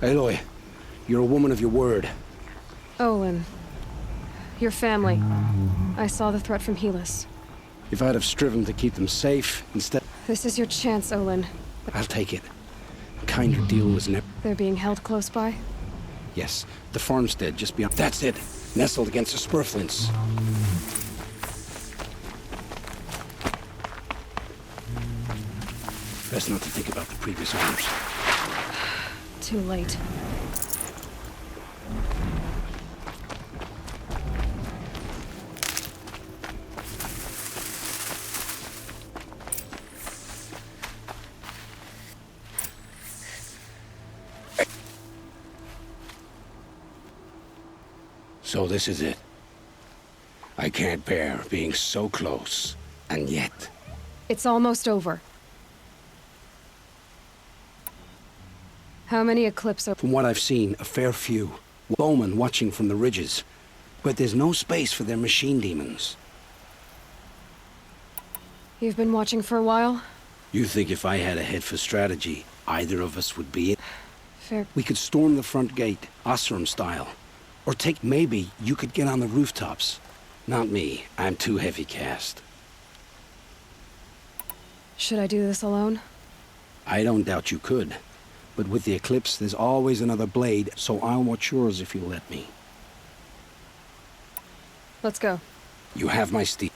Aloy, you're a woman of your word. Olin. Your family. I saw the threat from Helis. If I'd have striven to keep them safe, instead... This is your chance, Olin. I'll take it. A kinder deal was never... They're being held close by? Yes, the farmstead just beyond... That's it! Nestled against the spurflints. Best not to think about the previous owners. Too late. So this is it. I can't bear being so close, and yet... It's almost over. How many Eclipse are... From what I've seen, a fair few. Bowmen watching from the ridges. But there's no space for their machine demons. You've been watching for a while? You think if I had a head for strategy, either of us would be it? Fair. We could storm the front gate, Osram style. Or maybe you could get on the rooftops. Not me. I'm too heavy cast. Should I do this alone? I don't doubt you could. But with the Eclipse, there's always another blade, so I'll watch yours if you'll let me. Let's go. You have my steed.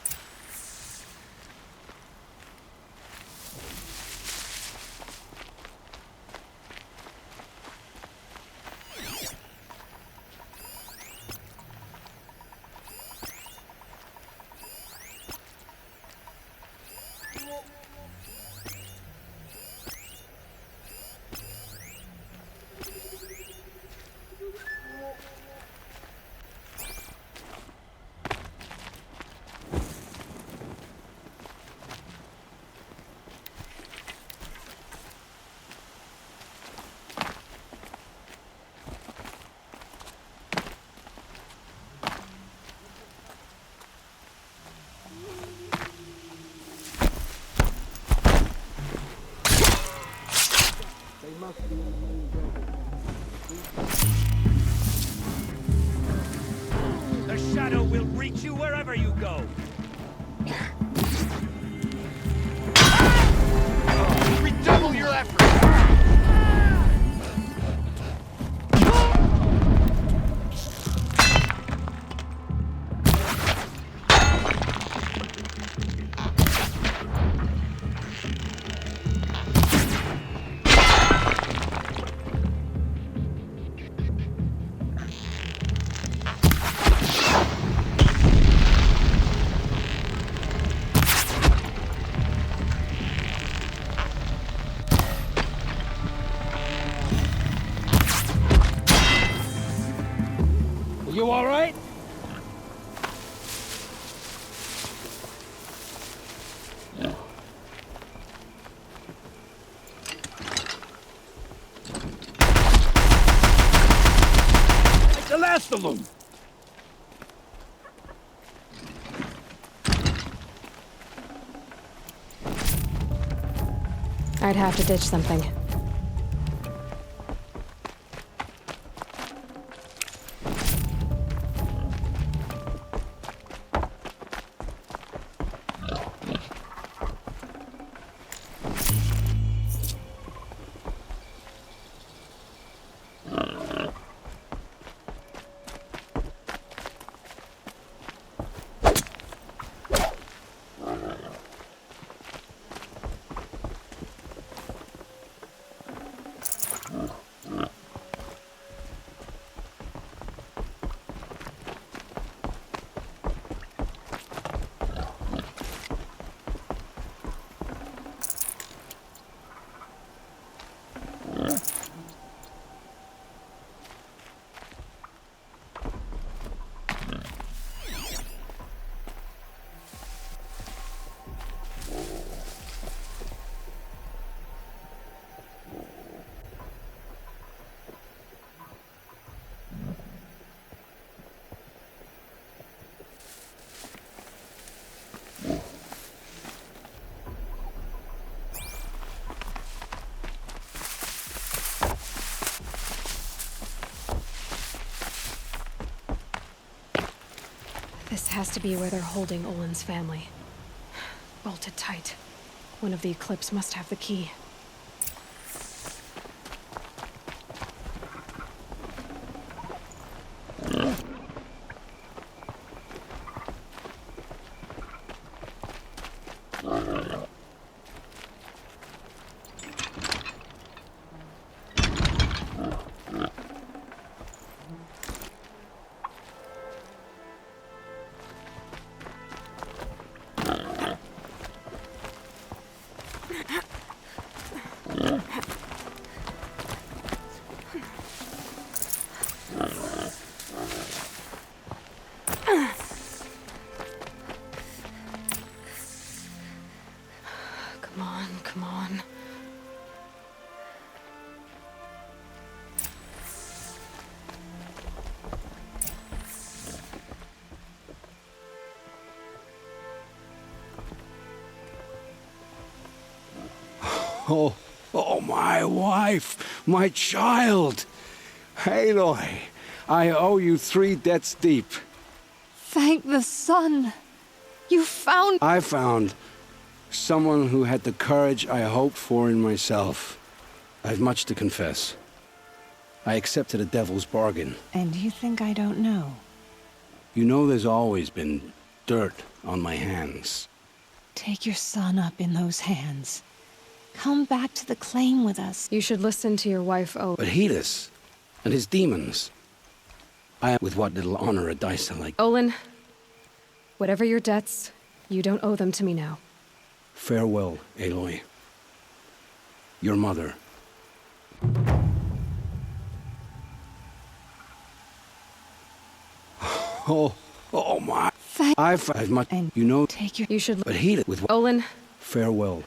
The shadow will reach you wherever you go. Redouble your efforts. You all right? The last of them. I'd have to ditch something. This has to be where they're holding Olin's family. Bolted tight. One of the Eclipse must have the key. Come on, come on. Oh, my wife, my child. Aloy, I owe you 3 debts deep. Thank the sun! You found— I found someone who had the courage I hoped for in myself. I've much to confess. I accepted a devil's bargain. And you think I don't know? You know there's always been dirt on my hands. Take your son up in those hands. Come back to the claim with us. You should listen to your wife, But Helis and his demons. With what little honor a dice like. Olin, whatever your debts, you don't owe them to me now. Farewell, Aloy. Your mother. Oh my. I've much. And you know. Take your— You should— But Helis with what? Olin, Farewell.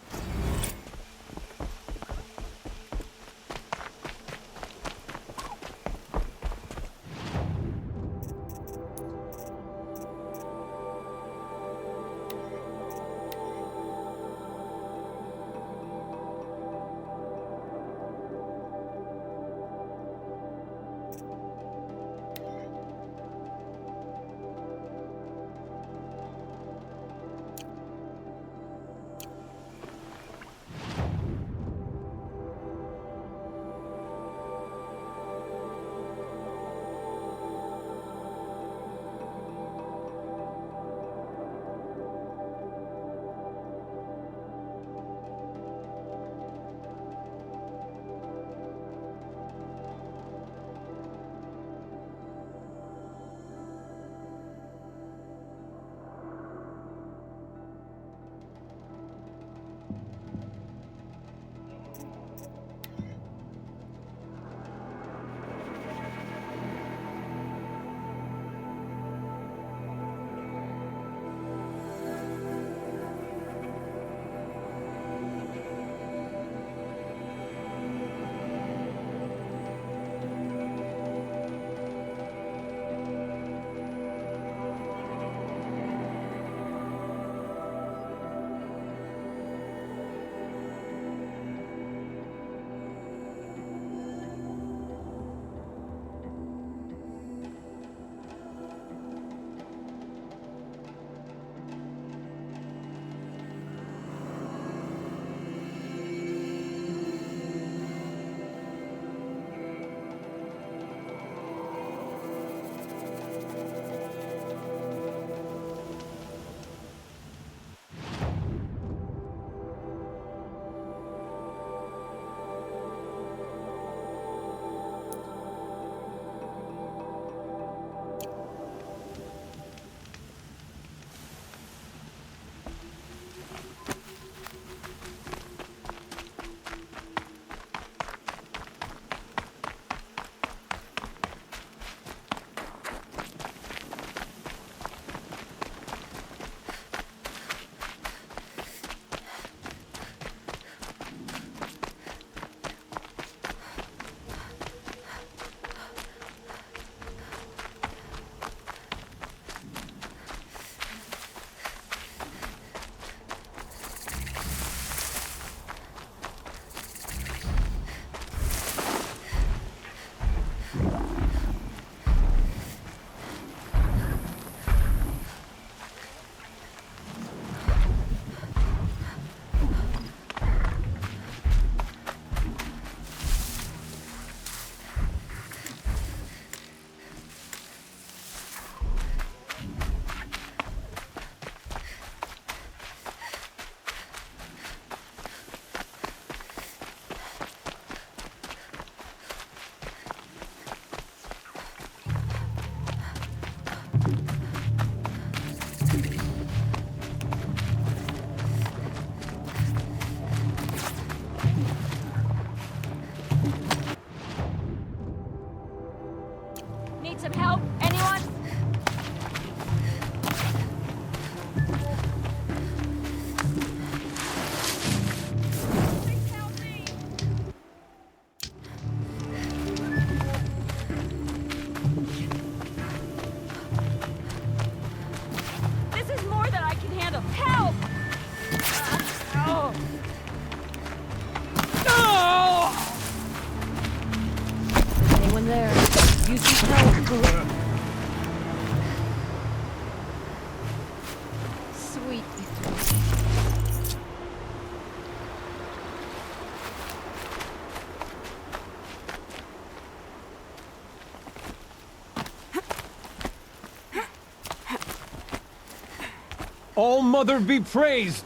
All Mother be praised!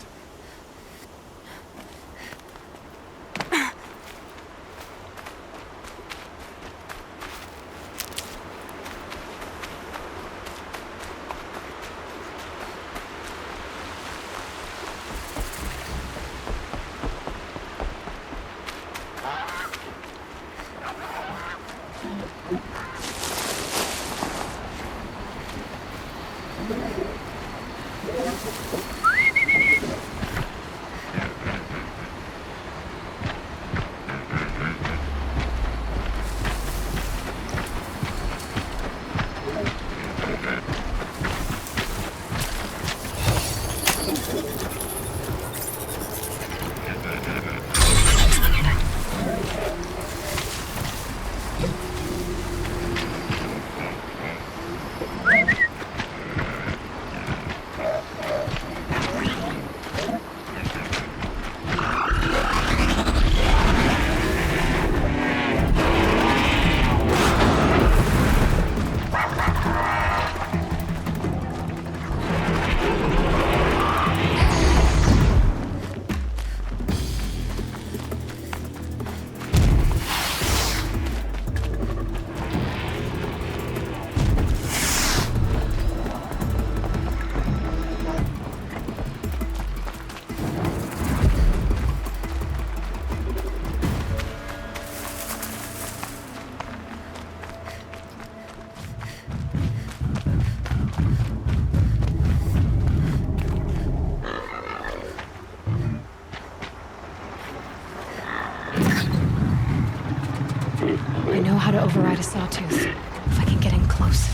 I know how to override a sawtooth, if I can get in close.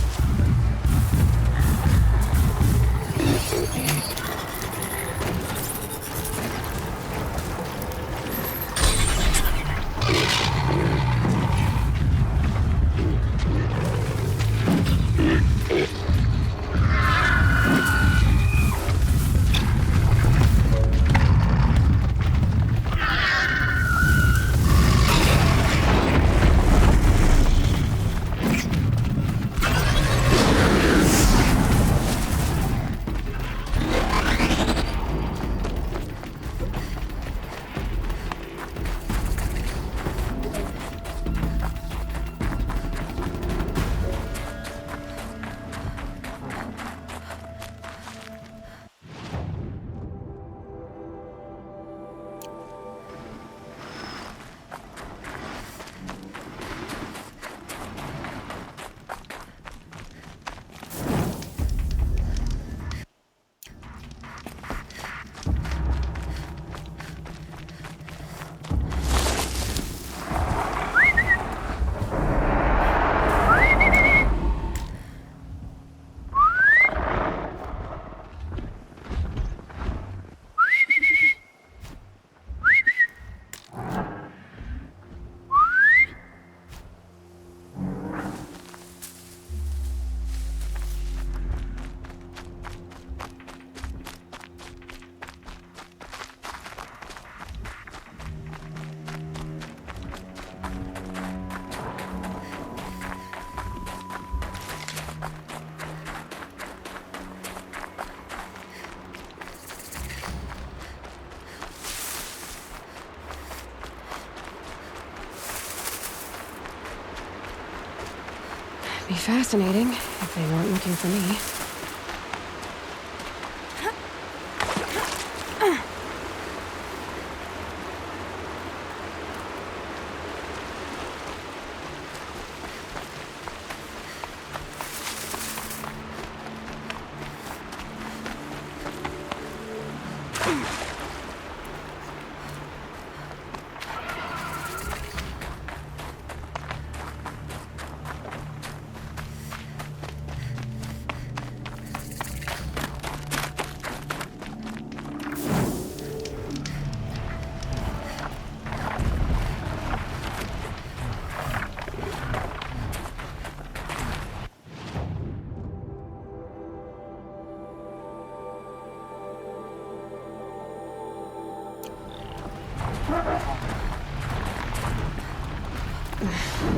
Be fascinating if they weren't looking for me.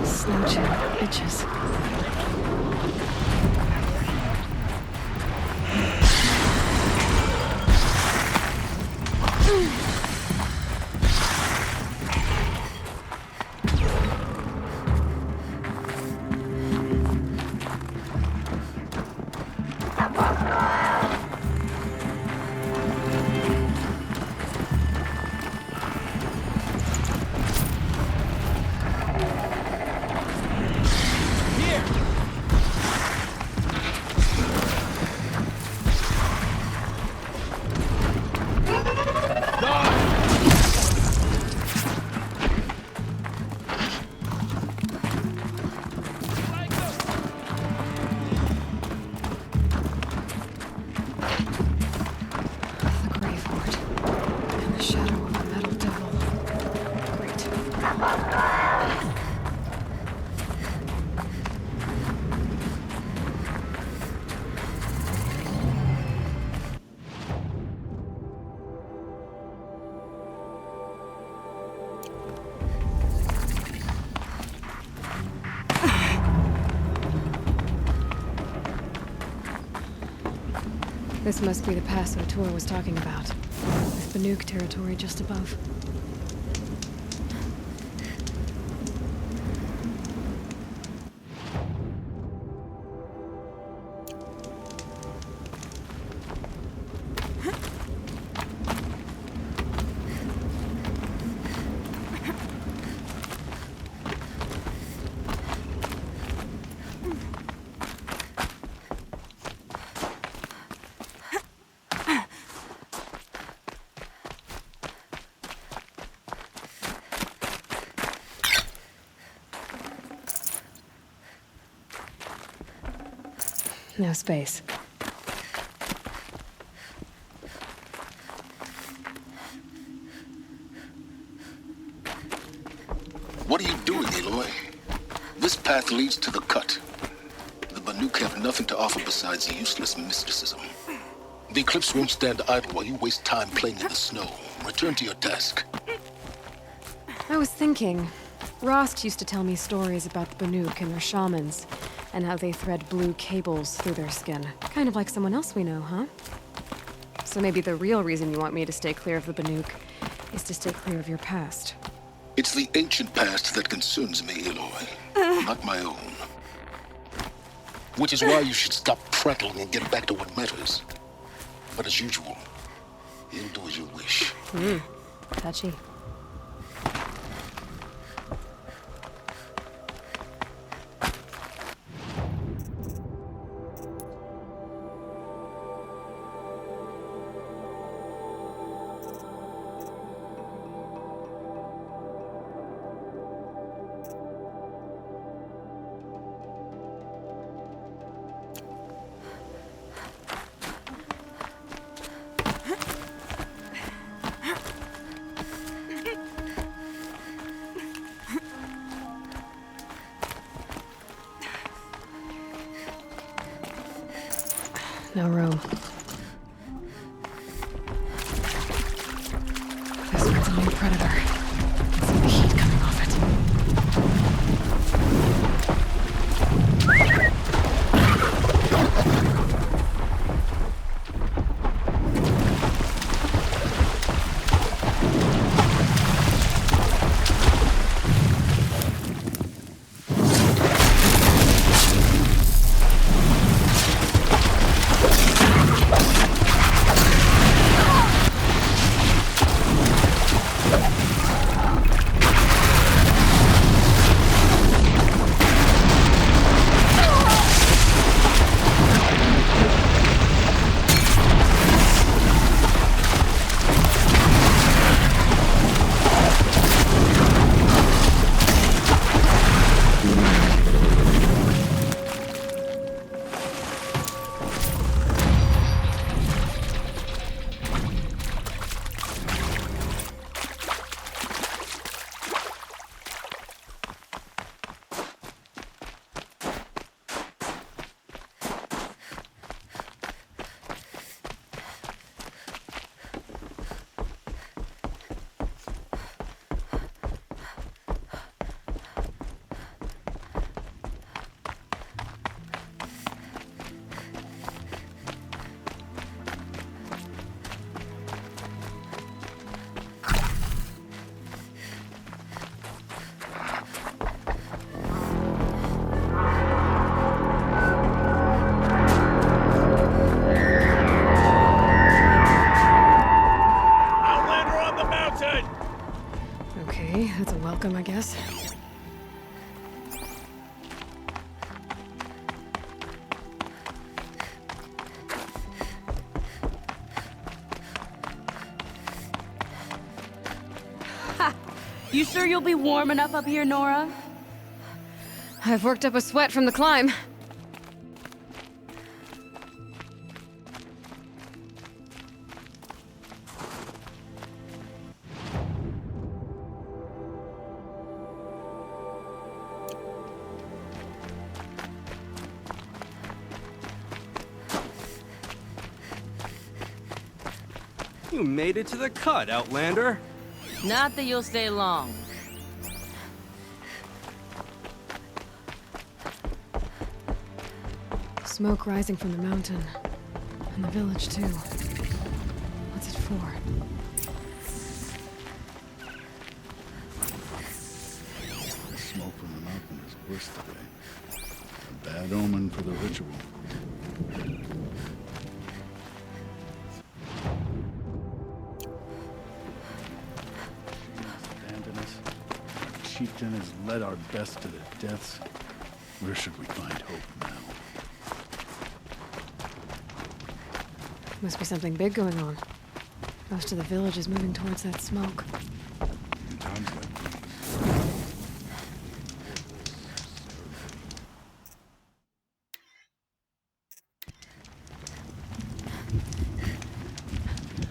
Snow chill itches. The grave hoard. And the shadow of a metal devil. Great. This must be the pass O'Toole was talking about. With Banuk territory just above. No space. What are you doing, Aloy? This path leads to the cut. The Banuk have nothing to offer besides useless mysticism. The Eclipse won't stand idle while you waste time playing in the snow. Return to your task. I was thinking, Rost used to tell me stories about the Banuk and their shamans, and how they thread blue cables through their skin. Kind of like someone else we know, huh? So maybe the real reason you want me to stay clear of the Banuk is to stay clear of your past. It's the ancient past that concerns me, Aloy, not my own. Which is why you should stop prattling and get back to what matters. But as usual, you'll do as you wish. Touchy. No room. This one's a new predator. I can see the heat coming off it. You sure you'll be warm enough up here, Nora? I've worked up a sweat from the climb. You made it to the cut, Outlander. Not that you'll stay long. Smoke rising from the mountain. And the village, too. What's it for? The smoke from the mountain is worse today. A bad omen for the ritual. Abandon us. The chieftain has led our best to their deaths. Where should we find hope now? Must be something big going on. Most of the village is moving towards that smoke. In times like these.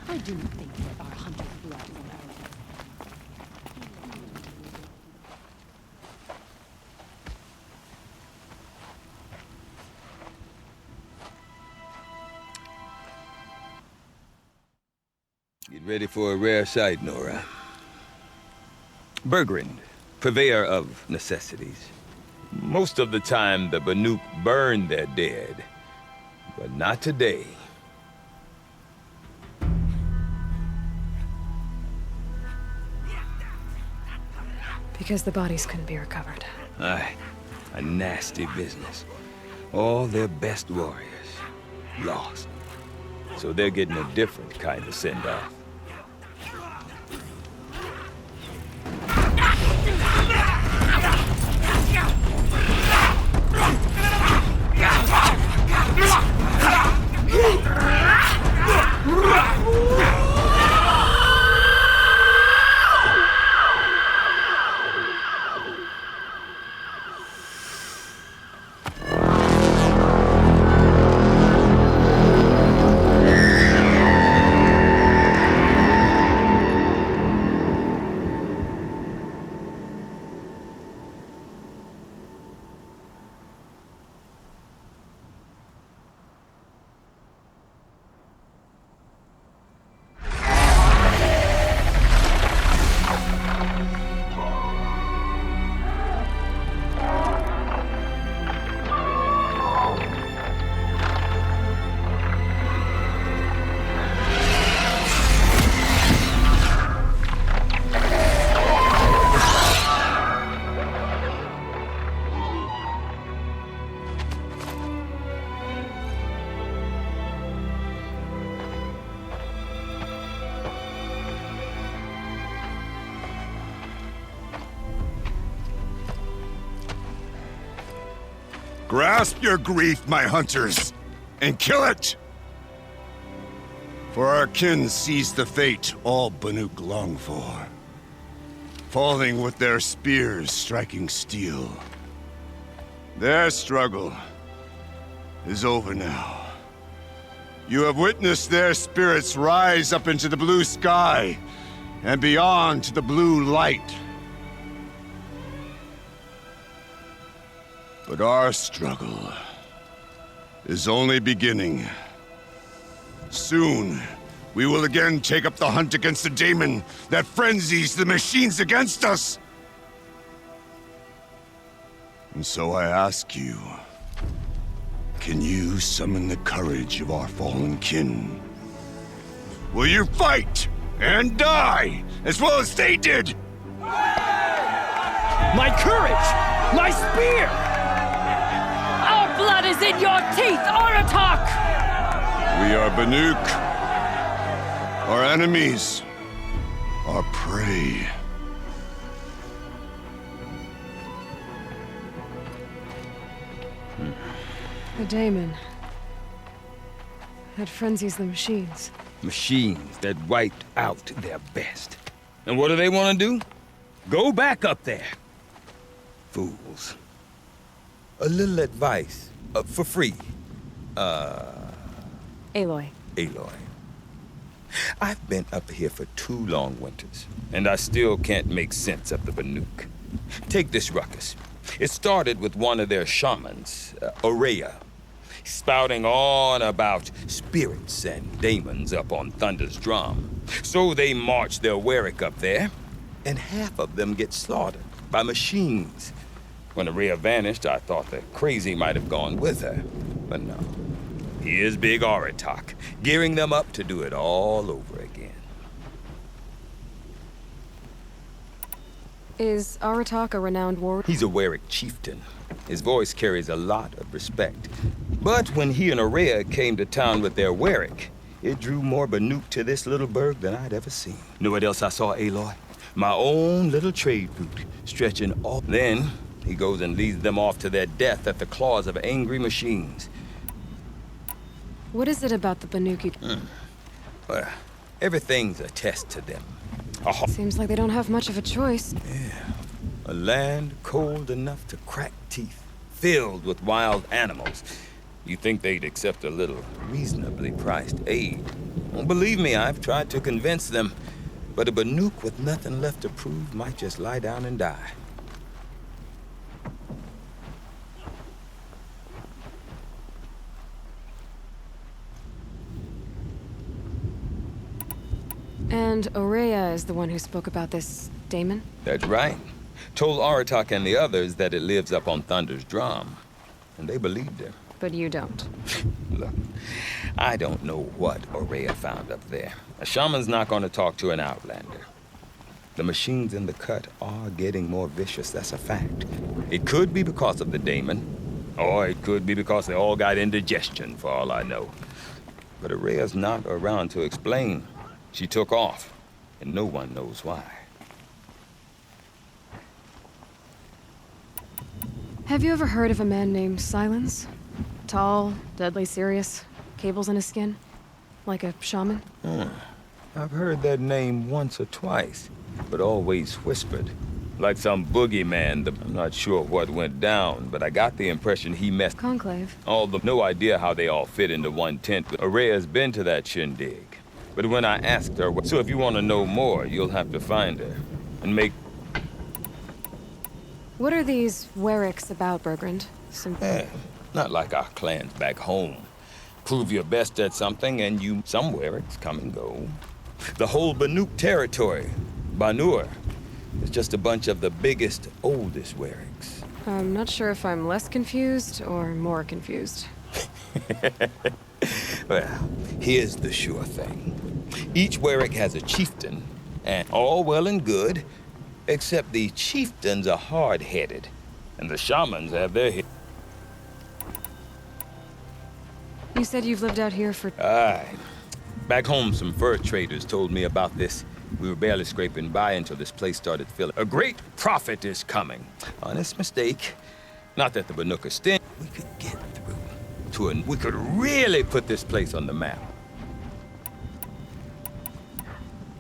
I do not think that our hunter's blood will matter. Get ready for a rare sight, Nora. Bergrand, purveyor of necessities. Most of the time, the Banuk burn their dead. But not today. Because the bodies couldn't be recovered. Aye, a nasty business. All their best warriors lost. So they're getting a different kind of send-off. Grasp your grief, my hunters, and kill it! For our kin sees the fate all Banuk long for. Falling with their spears striking steel. Their struggle is over now. You have witnessed their spirits rise up into the blue sky and beyond to the blue light. But our struggle is only beginning. Soon, we will again take up the hunt against the daemon that frenzies the machines against us. And so I ask you, can you summon the courage of our fallen kin? Will you fight and die as well as they did? My courage! My spear! Our blood is in your teeth, Aratak! We are Banuk. Our enemies. Our prey. The daemon. That frenzies the machines. Machines that wiped out their best. And what do they want to do? Go back up there. Fools. A little advice, for free. Aloy. Aloy. I've been up here for 2 long winters, and I still can't make sense of the Banuk. Take this ruckus. It started with one of their shamans, Aurea, spouting on about spirits and demons up on Thunder's drum. So they march their Warwick up there, and half of them get slaughtered by machines. When Aurea vanished, I thought the crazy might have gone with her, but no. Here's Big Aratak, gearing them up to do it all over again. Is Aratak a renowned warrior? He's a Warwick chieftain. His voice carries a lot of respect. But when he and Aurea came to town with their Warwick, it drew more Banuk to this little burg than I'd ever seen. Know what else I saw, Aloy? My own little trade route, stretching all. Then, he goes and leads them off to their death at the claws of angry machines. What is it about the Banuk? Well, everything's a test to them. Seems like they don't have much of a choice. Yeah. A land cold enough to crack teeth, filled with wild animals. You think they'd accept a little reasonably priced aid. Well, believe me, I've tried to convince them. But a Banuk with nothing left to prove might just lie down and die. And Aurea is the one who spoke about this daemon? That's right. Told Aratak and the others that it lives up on Thunder's drum. And they believed her. But you don't. Look, I don't know what Aurea found up there. A shaman's not going to talk to an outlander. The machines in the cut are getting more vicious, that's a fact. It could be because of the daemon, or it could be because they all got indigestion, for all I know. But Aurea's not around to explain. She took off, and no one knows why. Have you ever heard of a man named Silence? Tall, deadly serious, cables in his skin? Like a shaman? I've heard that name once or twice, but always whispered. Like some boogeyman. I'm not sure what went down, but I got the impression he messed... Conclave. No idea how they all fit into one tent. Aurea's been to that shindig. But when I asked her, so if you want to know more, you'll have to find her. And make... What are these Warwicks about, Bergrand? Not like our clans back home. Prove your best at something, and some Warwicks come and go. The whole Banuk territory, Banur, is just a bunch of the biggest, oldest Warwicks. I'm not sure if I'm less confused or more confused. Well, here's the sure thing. Each Warwick has a chieftain, and all well and good, except the chieftains are hard-headed, and the shamans have their head. You said you've lived out here for... Aye. Back home, some fur traders told me about this. We were barely scraping by until this place started filling. A great prophet is coming. Honest mistake. Not that the Banuk are stin. We could get through. We could really put this place on the map.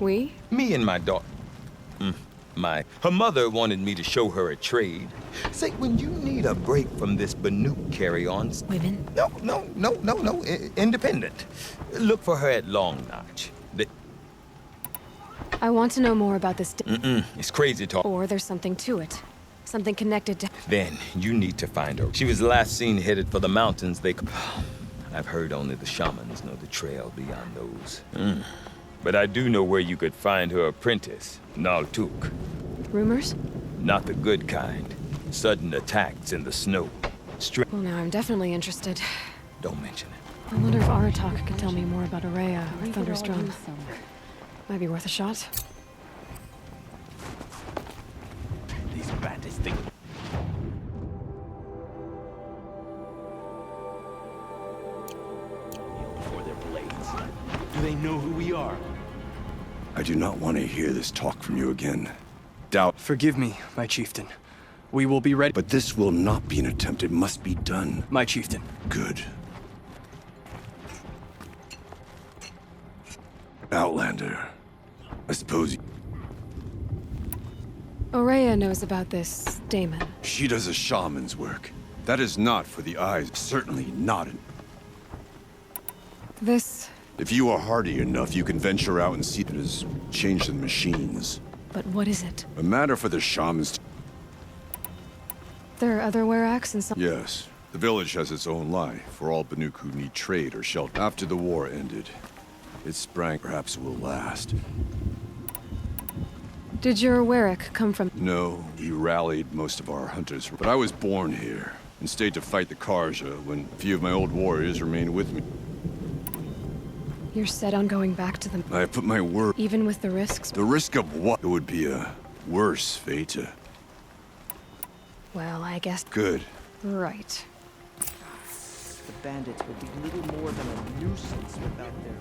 We? Me and my daughter. Her mother wanted me to show her a trade. Say, when you need a break from this Banuk carry-on... Women? No. Independent. Look for her at Long Notch. I want to know more about this... It's crazy talk. Or there's something to it. Something connected to... Then, you need to find her. She was last seen headed for the mountains. I've heard only the shamans know the trail beyond those. But I do know where you could find her apprentice, Naltuk. Rumors? Not the good kind. Sudden attacks in the snow. Well, now I'm definitely interested. Don't mention it. I wonder if Aratak can tell me more about Aurea or Thunder's drum. Might be worth a shot. These bandits think... Before their blades. Do they know who we are? I do not want to hear this talk from you again. Doubt. Forgive me, my chieftain. We will be ready. But this will not be an attempt. It must be done. My chieftain. Good. Outlander. I suppose Aurea knows about this daemon. She does a shaman's work. That is not for the eyes, certainly not. This... If you are hardy enough, you can venture out and see it has changed the machines. But what is it? A matter for the shamans. There are other weraks and some... Yes. The village has its own life for all Banuk who need trade or shelter. After the war ended, it sprang. Perhaps it will last. Did your werak come from... No, we rallied most of our hunters. But I was born here and stayed to fight the Karja when a few of my old warriors remained with me. You're set on going back to them? I put my word... Even with the risks? The risk of what? It would be a worse fate. Well, I guess... Good. Right. The bandits would be little more than a nuisance without their...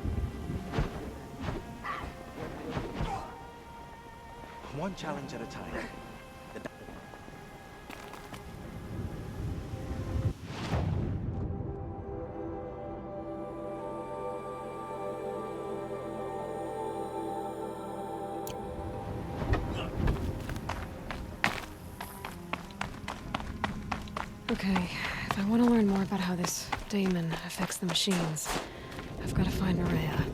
One challenge at a time. Okay, if I want to learn more about how this daemon affects the machines, I've got to find Aurea.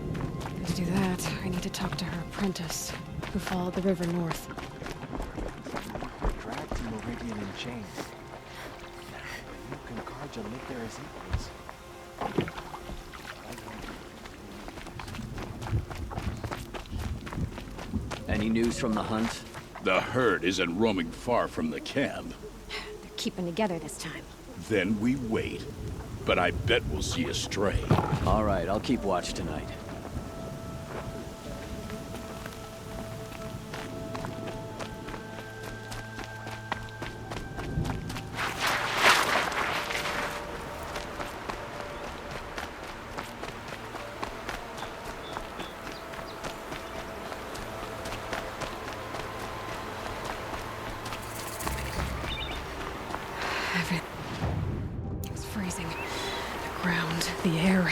And to do that, I need to talk to her apprentice, who followed the river north. Dragged to Meridian in chains. You can Karja live there as equals. Any news from the hunt? The herd isn't roaming far from the camp. They're keeping together this time. Then we wait. But I bet we'll see a stray. All right, I'll keep watch tonight. It's freezing. The ground, the air,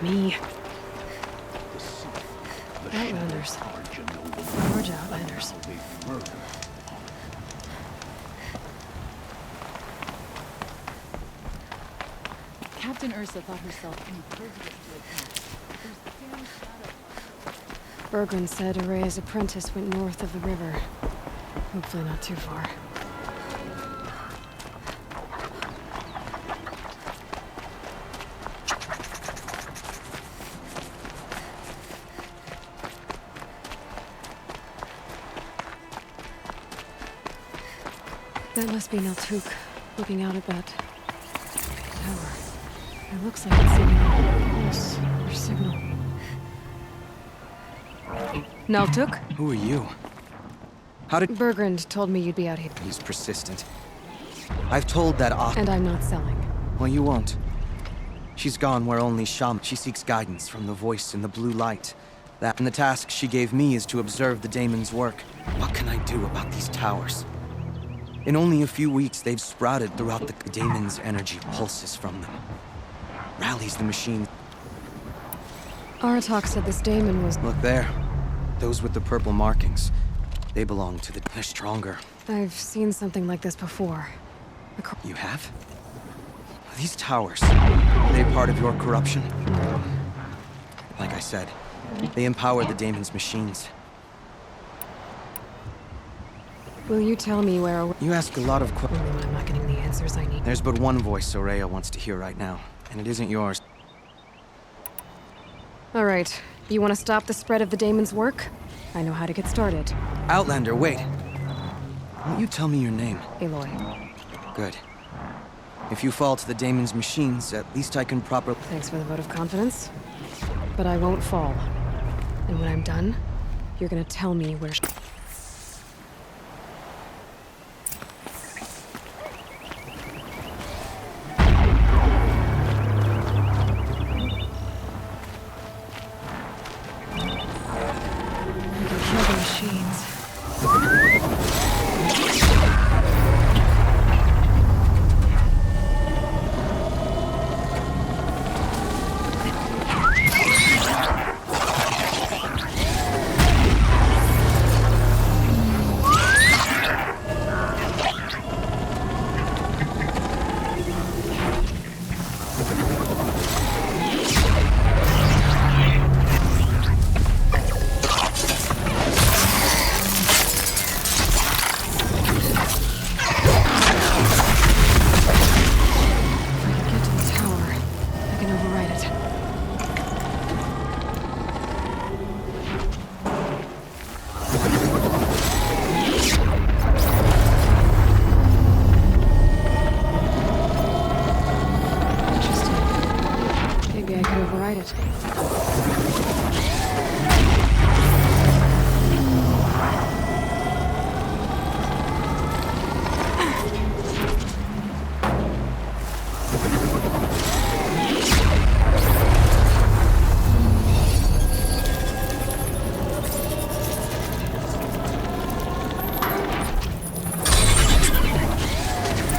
me. Outlanders. Large outlanders. Captain Ursa thought herself impervious to attack. There's damn shadow. Bergren said Aurea's apprentice went north of the river. Hopefully not too far. That must be Naltuk, looking out at that tower. It looks like it's sending a pulse or signal. Naltuk? Who are you? How did... Bergrand told me you'd be out here. He's persistent. I've told that And I'm not selling. Well, you won't. She's gone where only She seeks guidance from the voice in the blue light. And the task she gave me is to observe the daemon's work. What can I do about these towers? In only a few weeks, they've sprouted throughout the daemon's energy pulses from them. Rallies the machine. Aratak said this daemon was... Look there. Those with the purple markings. They belong to the... They're stronger. I've seen something like this before. You have? These towers, are they part of your corruption? No. Like I said, they empower the daemon's machines. Will you tell me where... You ask a lot of Only when I'm not getting the answers I need. There's but one voice Aurea wants to hear right now, and it isn't yours. All right. You want to stop the spread of the daemon's work? I know how to get started. Outlander, wait. Won't you tell me your name? Aloy. Good. If you fall to the daemon's machines, at least I can properly... Thanks for the vote of confidence. But I won't fall. And when I'm done, you're gonna tell me where...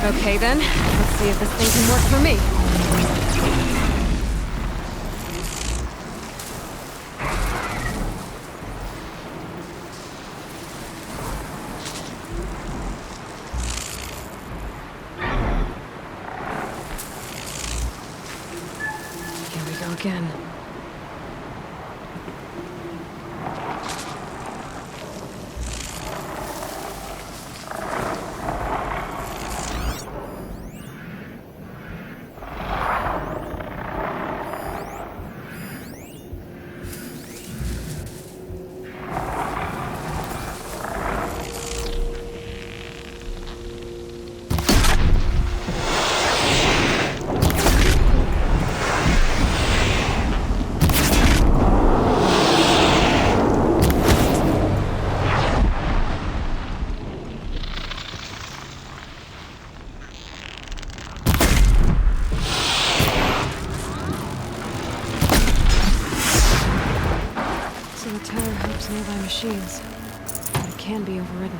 Okay then, let's see if this thing can work for me. Here we go again. So the tower helps nearby machines, but it can be overridden.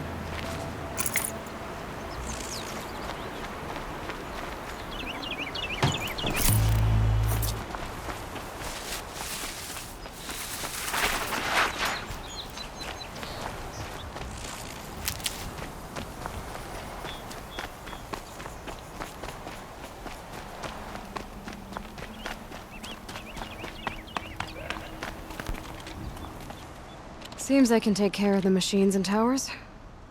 Seems I can take care of the machines and towers.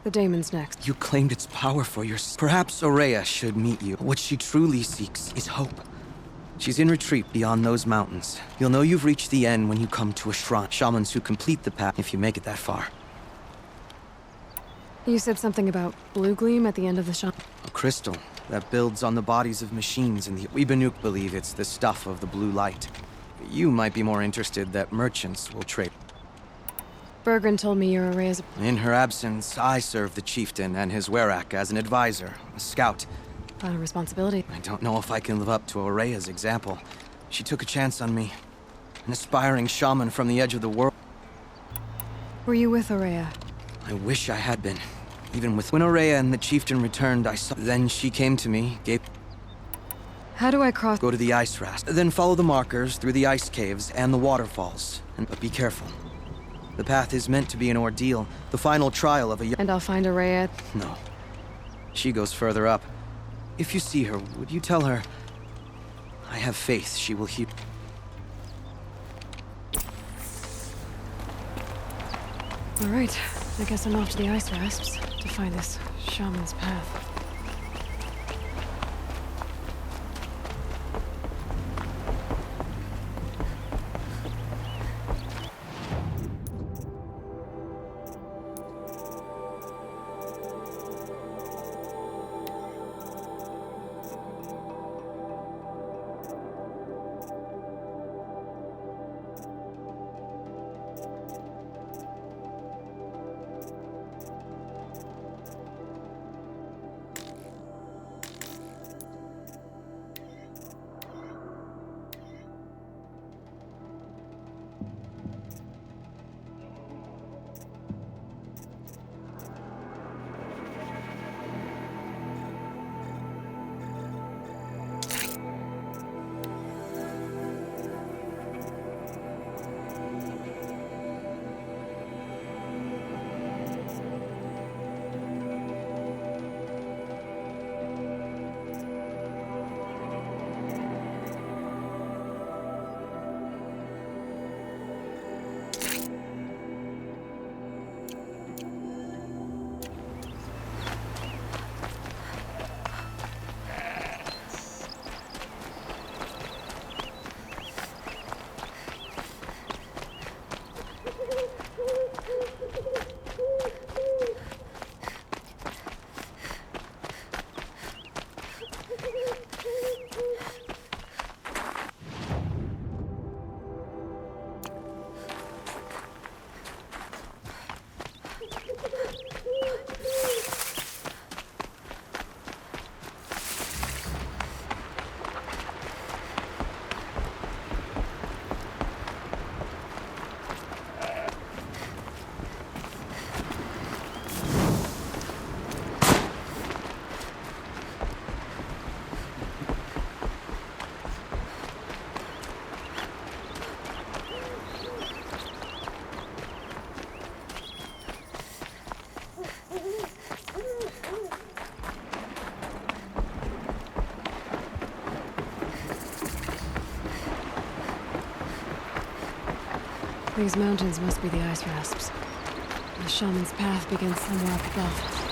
The daemon's next. You claimed its power for your... Perhaps Aurea should meet you. What she truly seeks is hope. She's in retreat beyond those mountains. You'll know you've reached the end when you come to a shrine. Shamans who complete the path if you make it that far. You said something about blue gleam at the end of the shaman. A crystal that builds on the bodies of machines in the... We Banuk believe it's the stuff of the blue light. You might be more interested that merchants will trade. Bergren told me you're Aurea's... In her absence, I serve the chieftain and his werak as an advisor, a scout. A lot of responsibility. I don't know if I can live up to Aurea's example. She took a chance on me. An aspiring shaman from the edge of the world. Were you with Aurea? I wish I had been. Even with... When Aurea and the chieftain returned, I saw... Then she came to me, gave... How do I cross... Go to the ice rast. Then follow the markers through the ice caves and the waterfalls. But be careful. The path is meant to be an ordeal, the final trial of a... And I'll find Aurea... No. She goes further up. If you see her, would you tell her... I have faith she will hear... All right, I guess I'm off to the ice rasps to find this shaman's path. These mountains must be the ice rasps. The shaman's path begins somewhere up above.